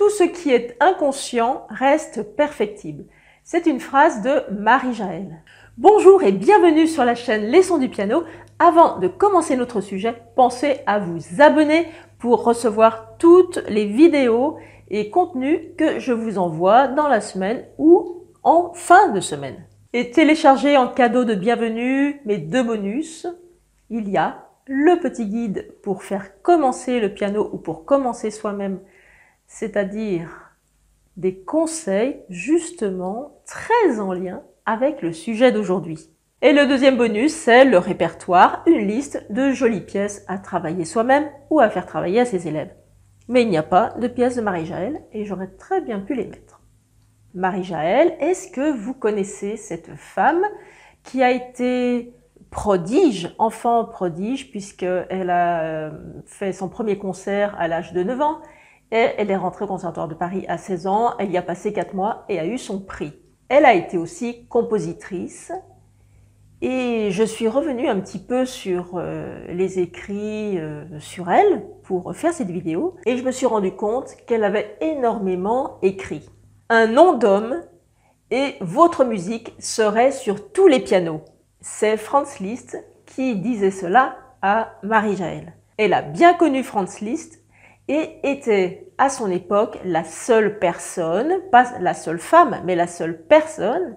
Tout ce qui est inconscient reste perfectible. C'est une phrase de Marie-Jaëlle. Bonjour et bienvenue sur la chaîne Les Sons du Piano. Avant de commencer notre sujet, pensez à vous abonner pour recevoir toutes les vidéos et contenus que je vous envoie dans la semaine ou en fin de semaine. Et téléchargez en cadeau de bienvenue mes 2 bonus. Il y a le petit guide pour faire commencer le piano ou pour commencer soi-même, c'est-à-dire des conseils justement très en lien avec le sujet d'aujourd'hui. Et le deuxième bonus, c'est le répertoire, une liste de jolies pièces à travailler soi-même ou à faire travailler à ses élèves. Mais il n'y a pas de pièces de Marie-Jaëlle et j'aurais très bien pu les mettre. Marie-Jaëlle, est-ce que vous connaissez cette femme qui a été prodige, enfant prodige, puisqu'elle a fait son premier concert à l'âge de 9 ans et elle est rentrée au Conservatoire de Paris à 16 ans, elle y a passé 4 mois et a eu son prix. Elle a été aussi compositrice et je suis revenue un petit peu sur les écrits sur elle pour faire cette vidéo et je me suis rendu compte qu'elle avait énormément écrit. Un nom d'homme et votre musique serait sur tous les pianos. C'est Franz Liszt qui disait cela à Marie-Jaëlle. Elle a bien connu Franz Liszt et était à son époque la seule personne, pas la seule femme, mais la seule personne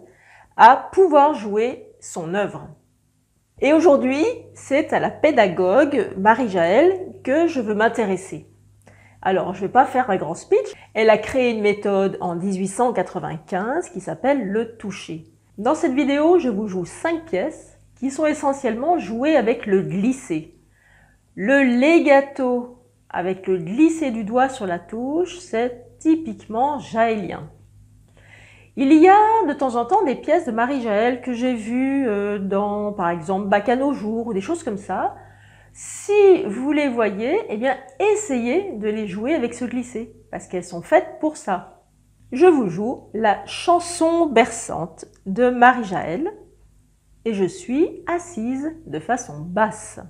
à pouvoir jouer son œuvre. Et aujourd'hui, c'est à la pédagogue Marie-Jaëlle que je veux m'intéresser. Alors, je ne vais pas faire un grand speech. Elle a créé une méthode en 1895 qui s'appelle le toucher. Dans cette vidéo, je vous joue 5 pièces qui sont essentiellement jouées avec le glissé. Le legato avec le glissé du doigt sur la touche, c'est typiquement jaëllien. Il y a de temps en temps des pièces de Marie-Jaëlle que j'ai vues dans, par exemple, Bach à nos jours ou des choses comme ça. Si vous les voyez, eh bien, essayez de les jouer avec ce glissé, parce qu'elles sont faites pour ça. Je vous joue la chanson berçante de Marie-Jaëlle et je suis assise de façon basse.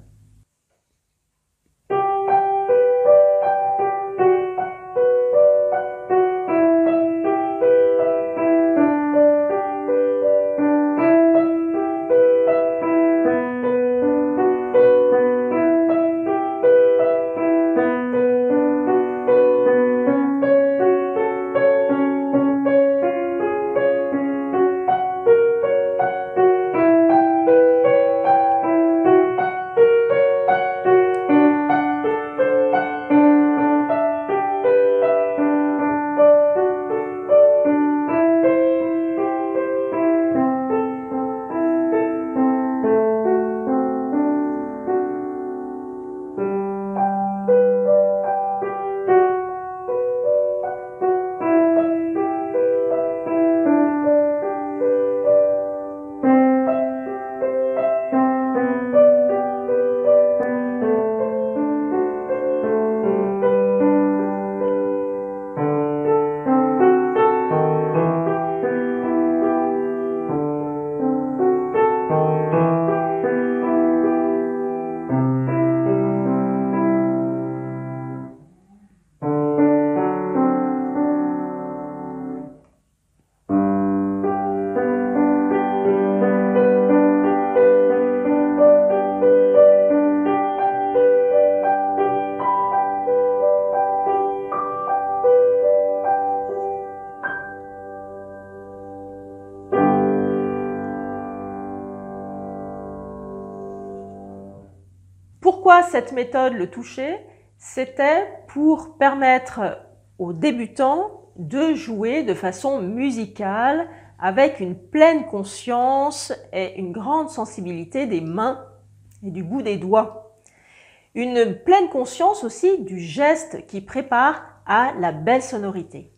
Pourquoi cette méthode, le toucher? C'était pour permettre aux débutants de jouer de façon musicale avec une pleine conscience et une grande sensibilité des mains et du bout des doigts. Une pleine conscience aussi du geste qui prépare à la belle sonorité.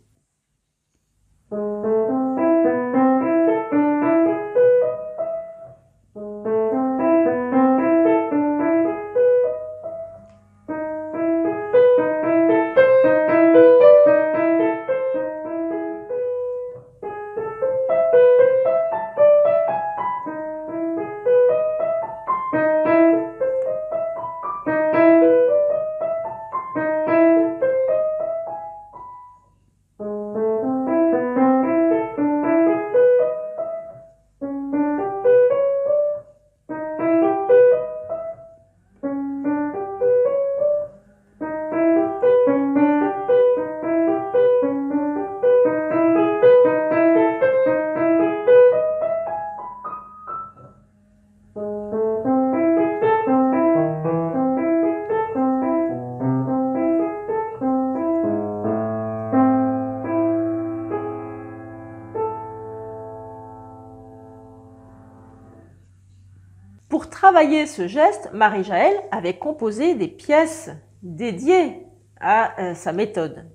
travailler ce geste, Marie-Jaëlle avait composé des pièces dédiées à sa méthode.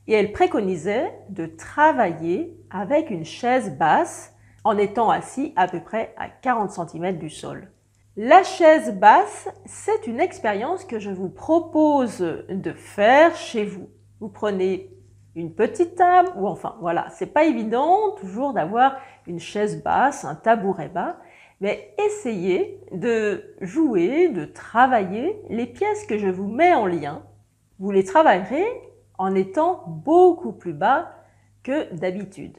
Et elle préconisait de travailler avec une chaise basse en étant assis à peu près à 40 cm du sol. La chaise basse, c'est une expérience que je vous propose de faire chez vous. Vous prenez une petite table, ou enfin voilà, c'est pas évident toujours d'avoir une chaise basse, un tabouret bas, mais essayez de jouer, de travailler les pièces que je vous mets en lien. Vous les travaillerez en étant beaucoup plus bas que d'habitude.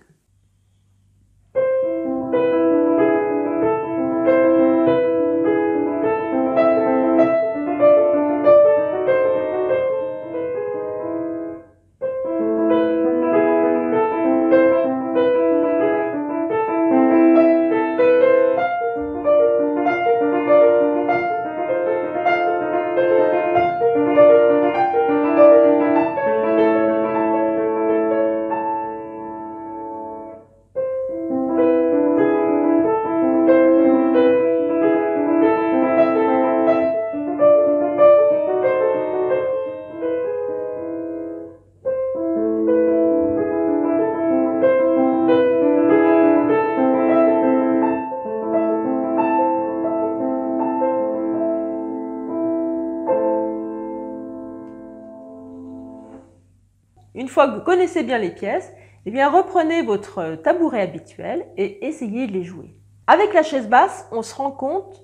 Une fois que vous connaissez bien les pièces, eh bien reprenez votre tabouret habituel et essayez de les jouer. Avec la chaise basse, on se rend compte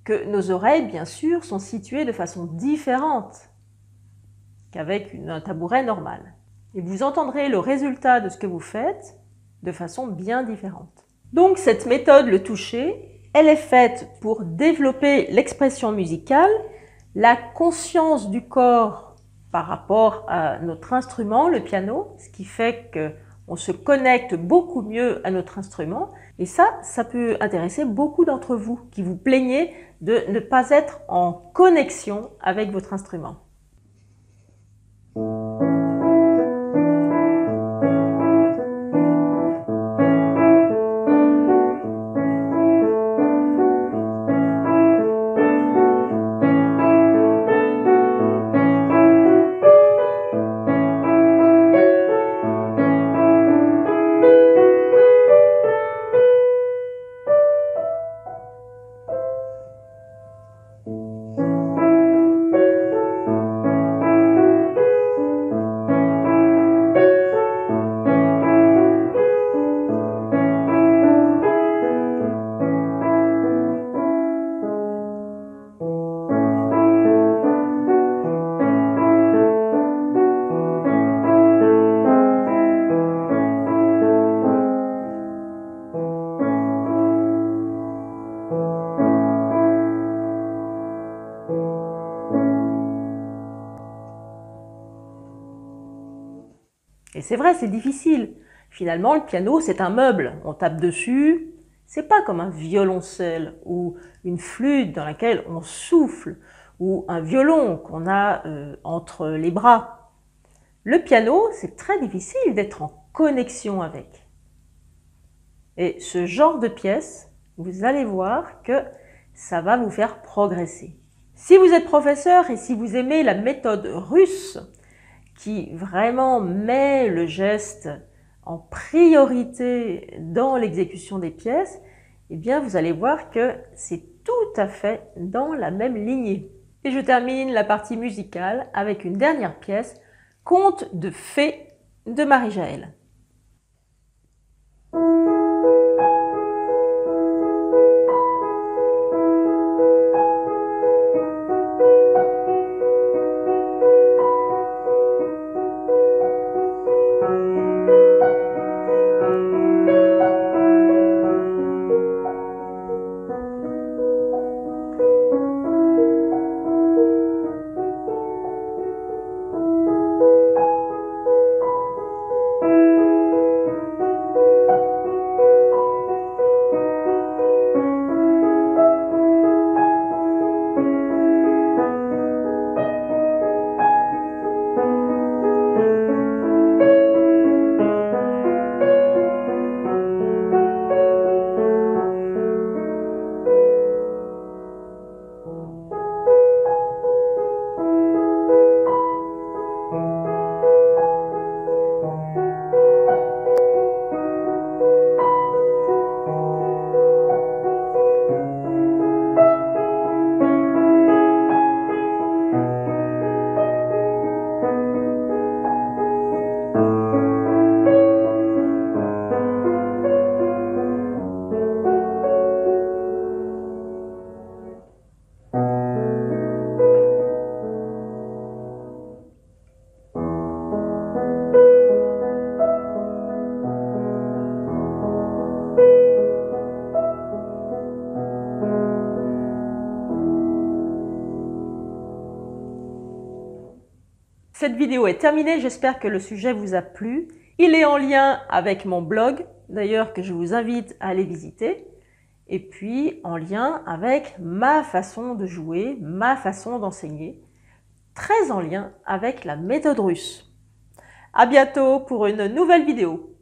que nos oreilles, bien sûr, sont situées de façon différente qu'avec un tabouret normal. Et vous entendrez le résultat de ce que vous faites de façon bien différente. Donc cette méthode, le toucher, elle est faite pour développer l'expression musicale, la conscience du corps par rapport à notre instrument, le piano, ce qui fait qu'on se connecte beaucoup mieux à notre instrument. Et ça peut intéresser beaucoup d'entre vous qui vous plaignez de ne pas être en connexion avec votre instrument. Et c'est vrai, c'est difficile. Finalement, le piano, c'est un meuble. On tape dessus. C'est pas comme un violoncelle ou une flûte dans laquelle on souffle ou un violon qu'on a entre les bras. Le piano, c'est très difficile d'être en connexion avec. Et ce genre de pièce, vous allez voir que ça va vous faire progresser. Si vous êtes professeur et si vous aimez la méthode russe, qui vraiment met le geste en priorité dans l'exécution des pièces, eh bien vous allez voir que c'est tout à fait dans la même lignée. Et je termine la partie musicale avec une dernière pièce, Conte de fées de Marie-Jaëlle. Cette vidéo est terminée, j'espère que le sujet vous a plu. Il est en lien avec mon blog, d'ailleurs que je vous invite à aller visiter, et puis en lien avec ma façon de jouer, ma façon d'enseigner, très en lien avec la méthode russe. À bientôt pour une nouvelle vidéo.